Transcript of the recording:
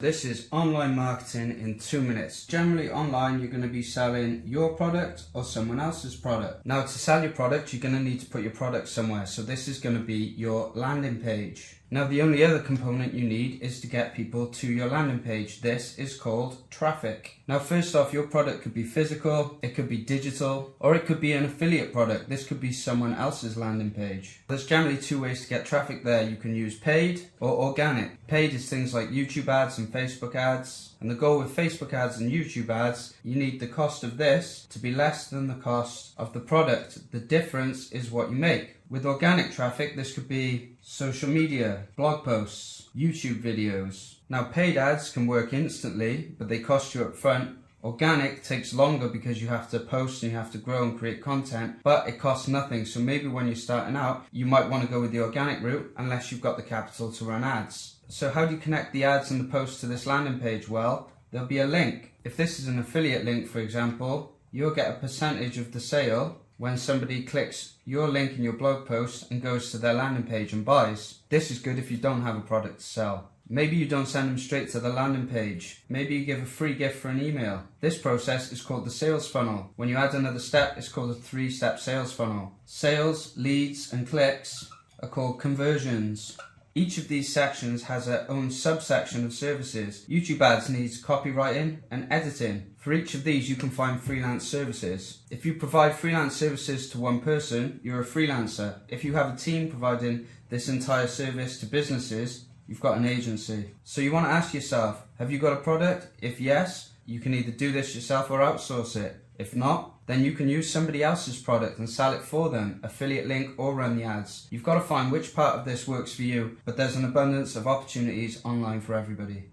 This is online marketing in 2 minutes. Generally online you're going to be selling your product or someone else's product. Now to sell your product you're going to need to put your product somewhere. So this is going to be your landing page. Now the only other component you need is to get people to your landing page. This is called traffic. Now first off, your product could be physical, it could be digital, or it could be an affiliate product. This could be someone else's landing page. There's generally two ways to get traffic there. You can use paid or organic. Paid is things like YouTube ads and Facebook ads. And the goal with Facebook ads and YouTube ads, you need the cost of this to be less than the cost of the product. The difference is what you make. With organic traffic, this could be social media, blog posts, YouTube videos. Now paid ads can work instantly, but they cost you up front. Organic takes longer because you have to post and you have to grow and create content, but it costs nothing. So maybe when you're starting out, you might want to go with the organic route unless you've got the capital to run ads. So how do you connect the ads and the posts to this landing page? Well, there'll be a link. If this is an affiliate link, for example, you'll get a percentage of the sale when somebody clicks your link in your blog post and goes to their landing page and buys. This is good if you don't have a product to sell. Maybe you don't send them straight to the landing page. Maybe you give a free gift for an email. This process is called the sales funnel. When you add another step, it's called a 3-step sales funnel. Sales, leads, and clicks are called conversions. Each of these sections has their own subsection of services. YouTube ads needs copywriting and editing. For each of these you can find freelance services. If you provide freelance services to one person, you're a freelancer. If you have a team providing this entire service to businesses, you've got an agency. So you want to ask yourself, have you got a product? If yes, you can either do this yourself or outsource it. If not, then you can use somebody else's product and sell it for them, affiliate link or run the ads. You've got to find which part of this works for you, but there's an abundance of opportunities online for everybody.